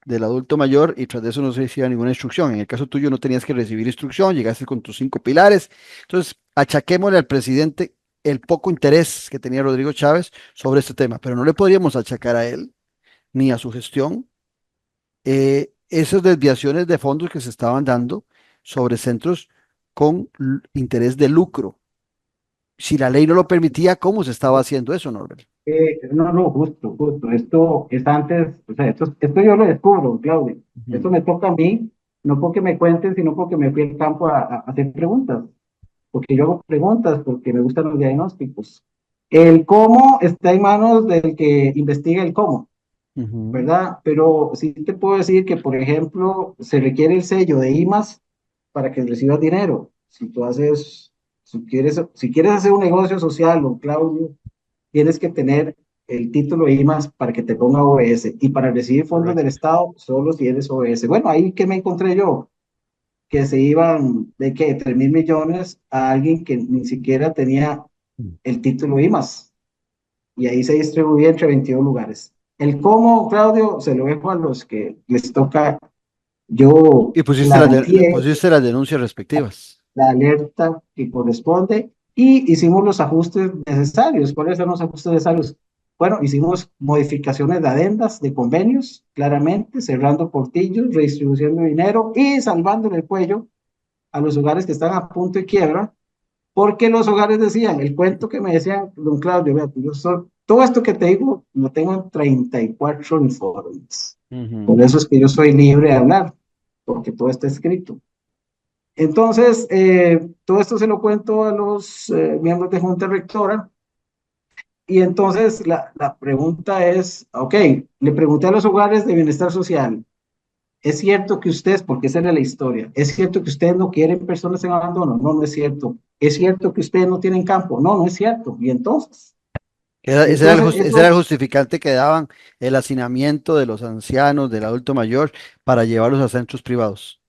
del adulto mayor y tras de eso no se recibía ninguna instrucción. En el caso tuyo no tenías que recibir instrucción, llegaste con tus 5 pilares. Entonces, achaquémosle al presidente el poco interés que tenía Rodrigo Chávez sobre este tema, pero no le podríamos achacar a él ni a su gestión esas desviaciones de fondos que se estaban dando sobre centros con interés de lucro. Si la ley no lo permitía, ¿cómo se estaba haciendo eso, Norbert?
No, justo. Esto es antes, o sea, esto yo lo descubro, Claudio. Esto
Ujú.
me toca a mí, no porque me cuenten, sino porque me fui al campo a hacer preguntas. Porque yo hago preguntas, porque me gustan los diagnósticos. El cómo está en manos del que investiga el cómo,
Ujú.
¿verdad? Pero sí te puedo decir que, por ejemplo, se requiere el sello de IMAS para que recibas dinero. Si quieres hacer un negocio social, don Claudio, tienes que tener el título IMAS para que te ponga OS y para recibir fondos del
Correcto.
Estado solo si eres OS. Bueno, ahí que me encontré yo, que se iban de que 3.000 millones a alguien que ni siquiera tenía el título IMAS y ahí se distribuía entre 22 lugares. El cómo, Claudio, se lo dejo a los que les toca. Yo
Y
planteé
pusiste las denuncias respectivas.
la alerta que corresponde y hicimos los ajustes necesarios. ¿Cuáles son los ajustes necesarios? Bueno, hicimos modificaciones de adendas, de convenios, claramente, cerrando portillos, redistribución de dinero y salvando el cuello a los hogares que están a punto de quiebra, porque los hogares decían, el cuento que me decían, don Claudio, vea, todo esto que te digo, lo tengo en 34 informes. Por
Ujú.
eso es que yo soy libre de hablar, porque todo está escrito. Entonces, todo esto se lo cuento a los miembros de Junta Rectora y entonces la pregunta es, ok, le pregunté a los hogares de bienestar social, ¿es cierto que ustedes, porque esa era la historia, es cierto que ustedes no quieren personas en abandono? No, no es cierto. ¿Es cierto que ustedes no tienen campo? No, no es cierto. Y entonces,
Ese era el
eso,
justificante que daban el hacinamiento de los ancianos, del adulto mayor, para llevarlos a centros privados.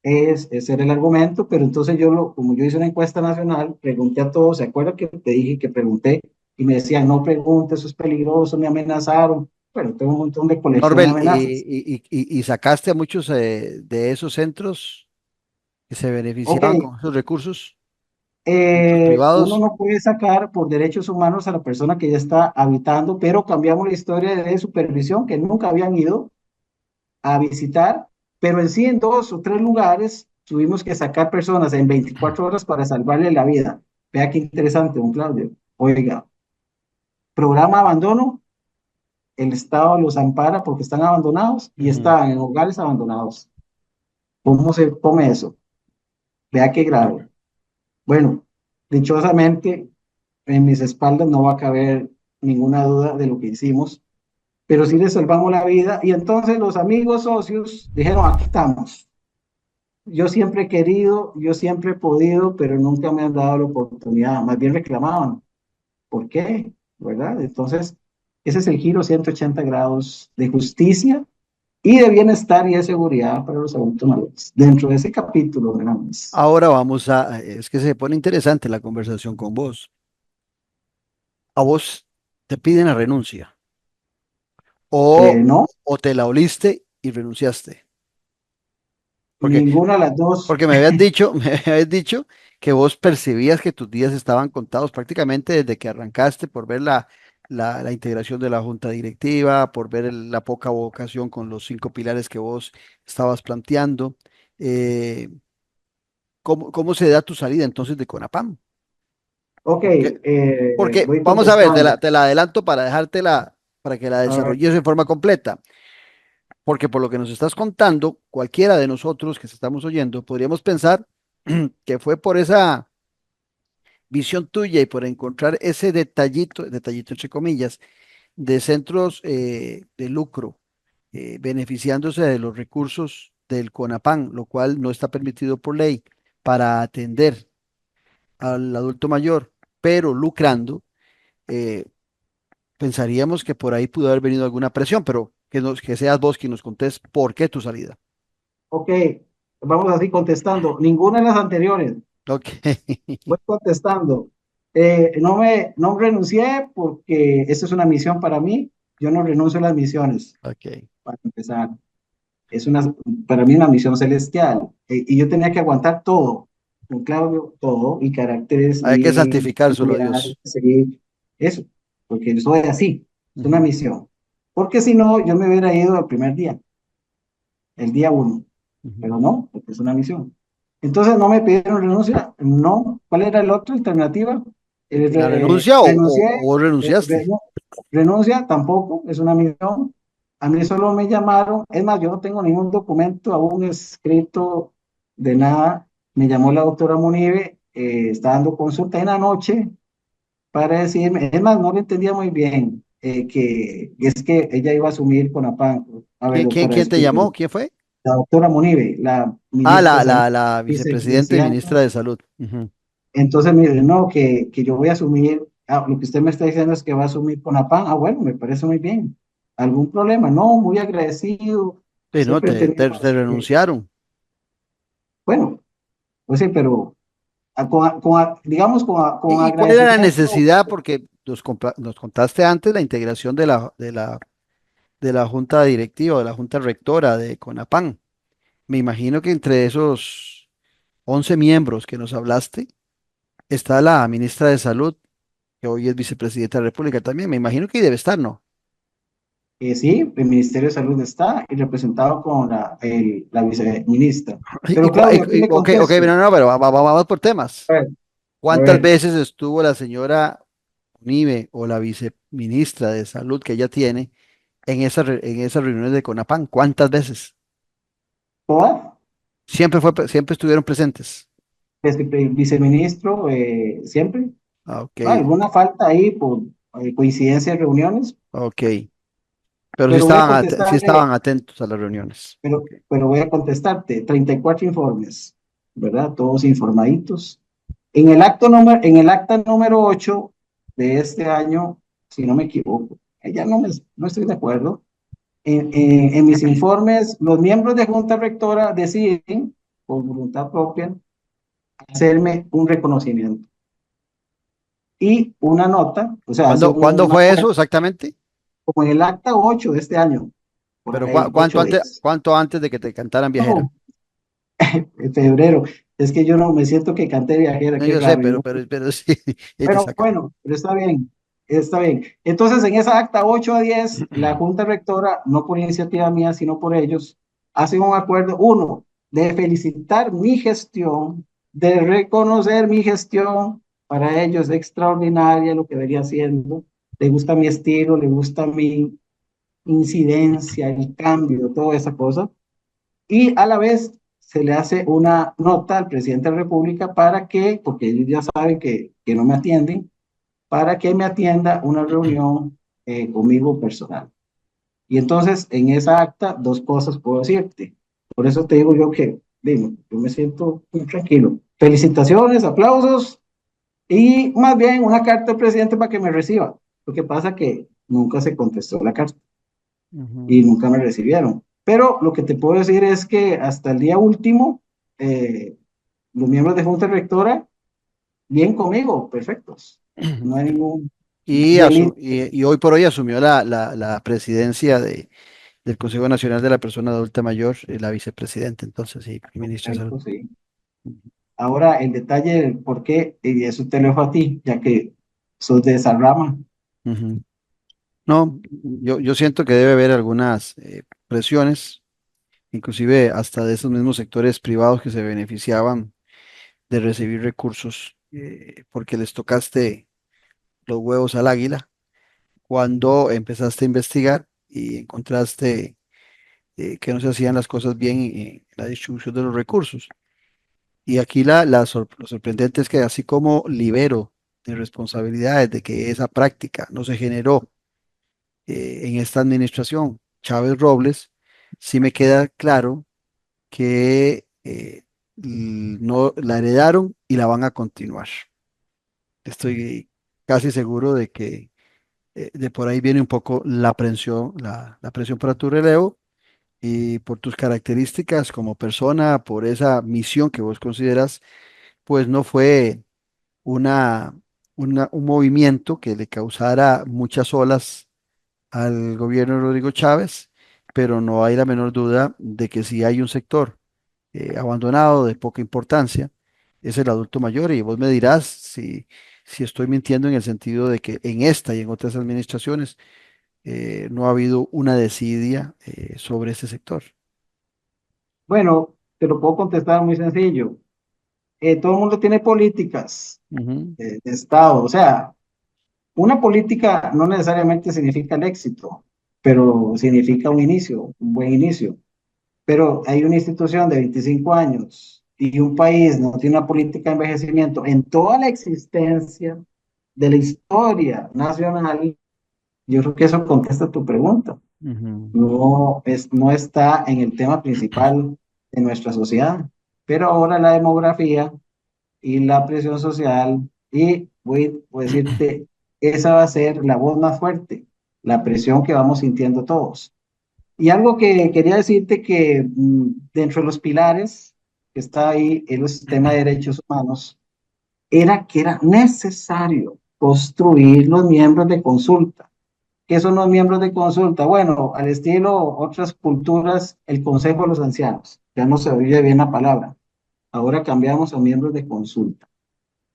Ese era el argumento, pero entonces como yo hice una encuesta nacional, pregunté a todos, ¿se acuerdan que te dije que pregunté? Y me decían, no pregunte, eso es peligroso, me amenazaron. Bueno, tengo un montón de colección de
Norbel,
amenazas.
y sacaste a muchos de esos centros que se
Ok,
beneficiaban con esos recursos, centros
uno
privados.
no puede sacar por derechos humanos a la persona que ya está habitando, pero cambiamos la historia de supervisión que nunca habían ido a visitar, pero en sí en 2 o 3 lugares tuvimos que sacar personas en 24 horas para salvarle la vida. Vea qué interesante, don Claudio. Oiga, programa abandono, el Estado los ampara porque están abandonados y
Ujú.
estaban en hogares abandonados. ¿Cómo se come eso? Vea qué grave. Bueno, dichosamente en mis espaldas no va a caber ninguna duda de lo que hicimos, pero sí les salvamos la vida y entonces los amigos socios dijeron, aquí estamos. Yo siempre he querido, yo siempre he podido, pero nunca me han dado la oportunidad. Más bien reclamaban. ¿Por qué? ¿Verdad? Entonces, ese es el giro 180 grados de justicia y de bienestar y de seguridad para los adultos mayores. Dentro de ese capítulo, ¿verdad?
Ahora es que se pone interesante la conversación con vos. A vos te piden la renuncia o,
No,
o te la oliste y renunciaste. Porque,
ninguna de las dos.
porque me habías dicho, me habías dicho que vos percibías que tus días estaban contados prácticamente desde que arrancaste por ver la integración de la junta directiva, por ver la poca vocación con los 5 pilares que vos estabas planteando. Eh, ¿cómo se da tu salida entonces de CONAPAM?
Ok,
Porque, porque
voy
vamos a ver,
contestando.
te la adelanto para para que la
A ver,
desarrolles en forma completa. Porque por lo que nos estás contando, cualquiera de nosotros que se estamos oyendo, podríamos pensar que fue por esa visión tuya y por encontrar ese detallito entre comillas, de centros de lucro, beneficiándose de los recursos del CONAPAN, lo cual no está permitido por ley para atender al adulto mayor, pero lucrando, eh, pensaríamos que por ahí pudo haber venido alguna presión, pero que seas vos quien nos contés por qué tu salida.
ok, vamos así contestando. Ninguna de las anteriores.
Ok.
Voy contestando. No renuncié porque esta es una misión para mí. Yo no renuncio a las misiones,
Ok.
para empezar. Es para mí una misión celestial. Y yo tenía que aguantar todo, con Claudio, todo, y caracteres,
Hay que
y
santificar solo a
mirar,
Dios.
seguir, eso, porque yo soy así, es una
Ujú,
misión. Porque si no, yo me hubiera ido el primer día, el día 1,
ujú.
pero no, porque es una misión. Entonces no me pidieron renuncia, no. ¿Cuál era la otra alternativa?
¿La renuncia
Renuncié,
o vos renunciaste?
no, renuncia tampoco, es una misión. A mí solo me llamaron, es más, yo no tengo ningún documento aún escrito de nada. Me llamó la doctora Munive, está dando consulta en la noche para decirme, es más, no lo entendía muy bien, que es que ella iba a asumir con APAN. A ver, doctora,
Quién te llamó?
explíqueme.
¿Quién fue?
La doctora Munive, la
Ah,
ministra de Salud,
la vicepresidenta y
vicepresidenta.
ministra de Salud. Ujú.
Entonces me dice, no, que yo voy a asumir, lo que usted me está diciendo es que va a asumir con APAN. Ah, bueno, me parece muy bien. ¿Algún problema? No, muy agradecido.
Sí, no,
Siempre
te
tenemos,
renunciaron.
bueno, pues sí, pero digamos con
Y cuál era la
agradecimiento.
necesidad? Porque nos contaste antes la integración de la junta directiva, de la junta rectora de CONAPAN. Me imagino que entre esos 11 miembros que nos hablaste está la ministra de Salud, que hoy es vicepresidenta de la República también. Me imagino que ahí debe estar, ¿no?
Sí, el Ministerio de Salud está y representado con la viceministra.
Y,
Pero Claudio, aquí le
ok, ok,
contesto.
no, no, pero vamos por temas.
A ver, a
¿Cuántas
ver,
veces estuvo la señora Unive o la viceministra de Salud que ella tiene en esas reuniones de CONAPAN? ¿Cuántas veces?
¿toda?
Siempre estuvieron presentes.
Viceministro, siempre.
Ah, ok,
Alguna falta ahí por coincidencia de reuniones,
ok. Pero
pero voy a
sí
contestarte,
estaban atentos a las reuniones. Ok.
pero voy a contestarte. 34 informes, ¿verdad? Todos informaditos. En el acta número 8 de este año, si no me equivoco, ya no estoy de acuerdo. En mis informes, los miembros de Junta Rectora deciden por voluntad propia, hacerme un reconocimiento y una nota, o sea, hace
¿Cuándo
una,
fue eso exactamente?
como en el acta 8 de este año, por
Pero
ahí, 8 días.
cuánto antes de que te cantaran viajera?
No, en febrero. Es que yo no me siento que canté viajera,
No,
qué
yo sé,
raro. Yo no.
pero sí, y te
Pero
saca.
bueno, pero está bien, está bien. Entonces, en esa acta 8 a 10, la Junta Rectora, no por iniciativa mía, sino por ellos, hacen un acuerdo, uno, de felicitar mi gestión, de reconocer mi gestión, para ellos extraordinaria lo que venía haciendo, le gusta mi estilo, le gusta mi incidencia, el cambio, toda esa cosa, y a la vez se le hace una nota al presidente de la República para que, porque ellos ya saben que no me atienden, para que me atienda una reunión conmigo personal. Y entonces, en esa acta, dos cosas puedo decirte. Por eso te digo yo que, digo, yo me siento muy tranquilo. Felicitaciones, aplausos y más bien una carta al presidente para que me reciba. Lo que pasa que nunca se contestó la carta
Ujú.
y nunca me recibieron. Pero lo que te puedo decir es que hasta el día último, eh, los miembros de Junta Rectora, bien conmigo, perfectos. No hay ningún delito.
Y hoy por hoy asumió la presidencia del Consejo Nacional de la Persona Adulta Mayor, la vicepresidenta, entonces sí, ministro de Salud.
Perfecto, sí. Ahora, el detalle del por qué, y eso te lo dejo a ti, ya que sos de esa rama.
Ujú. No, yo siento que debe haber algunas presiones, inclusive hasta de esos mismos sectores privados que se beneficiaban de recibir recursos, porque les tocaste los huevos al águila cuando empezaste a investigar y encontraste que no se hacían las cosas bien en la distribución de los recursos. Y aquí lo sorprendente es que así como libero de responsabilidades de que esa práctica no se generó en esta administración, Chávez Robles, sí me queda claro que no la heredaron y la van a continuar. Estoy casi seguro de que de por ahí viene un poco la presión para tu relevo y por tus características como persona, por esa misión que vos consideras, pues no fue una, un movimiento que le causara muchas olas al gobierno de Rodrigo Chávez, pero no hay la menor duda de que si hay un sector abandonado de poca importancia, es el adulto mayor y vos me dirás si estoy mintiendo en el sentido de que en esta y en otras administraciones no ha habido una desidia sobre este sector.
Bueno, te lo puedo contestar muy sencillo. Todo el mundo tiene políticas
Ujú,
de Estado. O sea, una política no necesariamente significa el éxito, pero significa un inicio, un buen inicio. Pero hay una institución de 25 años y un país no tiene una política de envejecimiento en toda la existencia de la historia nacional. Yo creo que eso contesta tu pregunta.
ujú.
No está en el tema principal de nuestra sociedad, pero ahora la demografía y la presión social, y voy a decirte, esa va a ser la voz más fuerte, la presión que vamos sintiendo todos. Y algo que quería decirte que dentro de los pilares que está ahí en el tema de derechos humanos, era que era necesario construir los miembros de consulta. ¿Qué son los miembros de consulta? Bueno, al estilo otras culturas, el Consejo de los Ancianos. Ya no se oye bien la palabra. Ahora cambiamos a miembros de consulta.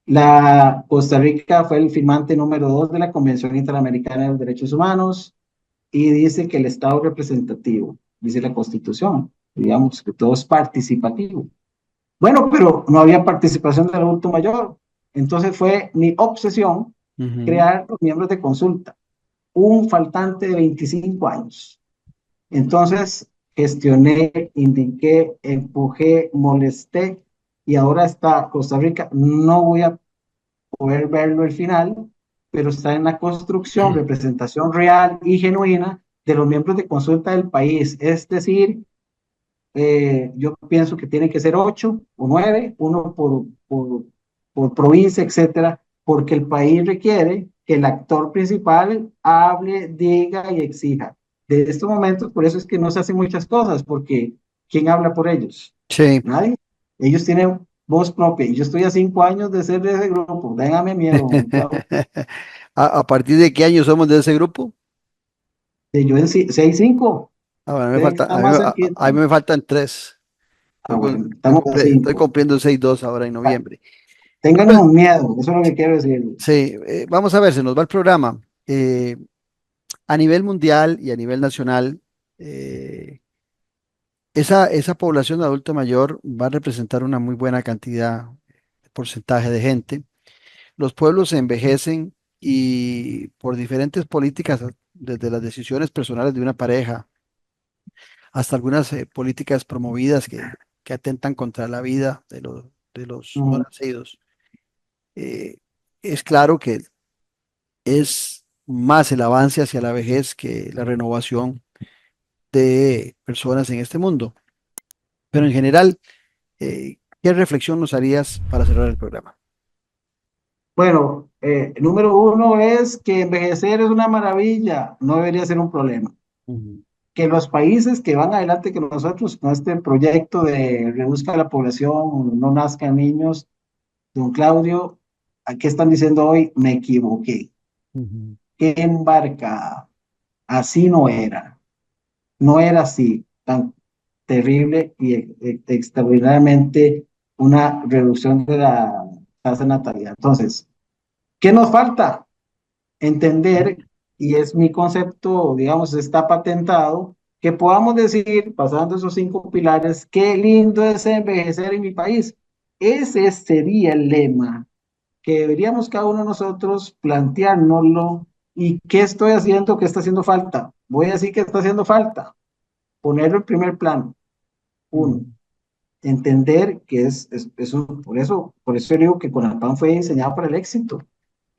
La Costa Rica fue el firmante número 2 de la Convención Interamericana de los Derechos Humanos y dice que el Estado representativo, dice la Constitución, digamos que todo es participativo. Bueno, pero no había participación del adulto mayor. Entonces fue mi obsesión
Ujú.
crear los miembros de consulta, un faltante de 25 años. Entonces gestioné, indiqué, empujé, molesté y ahora está Costa Rica. No voy a poder verlo al final, pero está en la construcción, representación real y genuina de los miembros de consulta del país. Es decir, yo pienso que tienen que ser 8 o 9, uno por provincia, etcétera, porque el país requiere que el actor principal hable, diga y exija. De estos momentos, por eso es que no se hacen muchas cosas, porque ¿quién habla por ellos?
Sí,
Nadie. Ellos tienen voz propia y yo estoy a 5 años de ser de ese grupo. Déjame miedo.
¿A partir de qué año somos de ese grupo?
Yo en 6-5.
Bueno, me
Ustedes
falta,
están más cerquita.
a mí me faltan 3.
Bueno, estamos a
Estoy
5.
cumpliendo 6-2 ahora en noviembre.
Ténganos miedo, eso es lo que quiero decir.
Sí, vamos a ver, se nos va el programa. A nivel mundial y a nivel nacional, esa población adulta mayor va a representar una muy buena cantidad, porcentaje de gente. Los pueblos se envejecen y por diferentes políticas, desde las decisiones personales de una pareja hasta algunas políticas promovidas que atentan contra la vida de los no nacidos, eh, es claro que es más el avance hacia la vejez que la renovación de personas en este mundo. Pero en general, ¿qué reflexión nos harías para cerrar el programa?
Bueno, número 1 es que envejecer es una maravilla, no debería ser un problema.
Ujú.
Que los países que van adelante que nosotros con este proyecto de reduzca la población, no nazcan niños, don Claudio, ¿qué están diciendo hoy? Me equivoqué.
Ujú.
Qué embarcada. Así no era así, tan terrible y extraordinariamente una reducción de la tasa de natalidad. Entonces, ¿qué nos falta? Entender, y es mi concepto, digamos, está patentado, que podamos decir, pasando esos 5 pilares, qué lindo es envejecer en mi país. Ese sería el lema que deberíamos cada uno de nosotros planteárnoslo. ¿Y qué estoy haciendo? ¿Qué está haciendo falta? Voy a decir que está haciendo falta. Ponerlo en primer plano. 1, entender que por eso digo que Conapam fue diseñado para el éxito.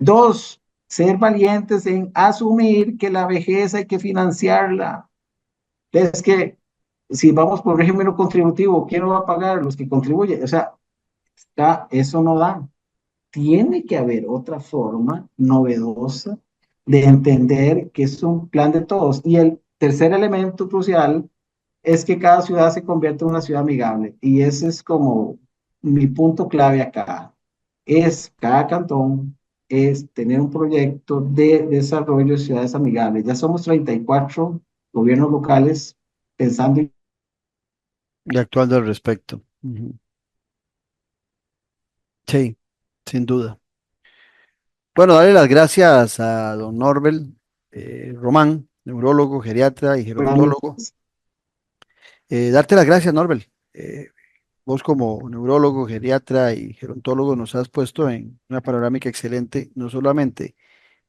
2, ser valientes en asumir que la vejez hay que financiarla. Es que si vamos por régimen contributivo, ¿quién lo va a pagar? Los que contribuyen. O sea, eso no da. Tiene que haber otra forma novedosa de entender que es un plan de todos. Y el tercer elemento crucial es que cada ciudad se convierte en una ciudad amigable. Y ese es como mi punto clave acá. Cada cantón es tener un proyecto de desarrollo de ciudades amigables. Ya somos 34 gobiernos locales pensando en...
Y actuando al respecto. Ujú. Sí, sin duda. Bueno, darle las gracias a don Norbel Román, neurólogo, geriatra y gerontólogo. Darte las gracias, Norbel. Vos como neurólogo, geriatra y gerontólogo nos has puesto en una panorámica excelente, no solamente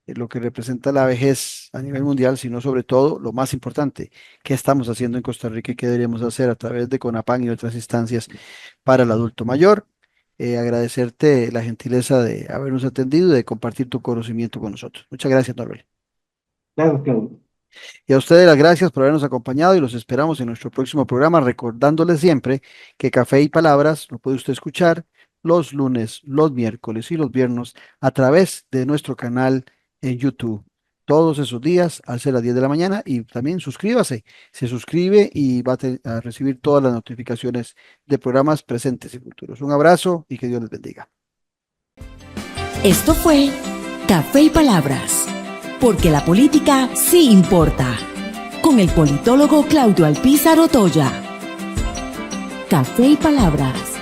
lo que representa la vejez a nivel mundial, sino sobre todo lo más importante, qué estamos haciendo en Costa Rica y qué deberíamos hacer a través de CONAPAN y otras instancias para el adulto mayor. Agradecerte la gentileza de habernos atendido y de compartir tu conocimiento con nosotros. Muchas gracias, Norbert.
Claro, claro.
Y a ustedes las gracias por habernos acompañado y los esperamos en nuestro próximo programa, recordándoles siempre que Café y Palabras lo puede usted escuchar los lunes, los miércoles y los viernes a través de nuestro canal en YouTube. Todos esos días al ser las 10 de la mañana y también suscríbase. Se suscribe y va a recibir todas las notificaciones de programas presentes y futuros. Un abrazo y que Dios les bendiga.
Esto fue Café y Palabras, porque la política sí importa, con el politólogo Claudio Alpizar Otoya. Café y Palabras.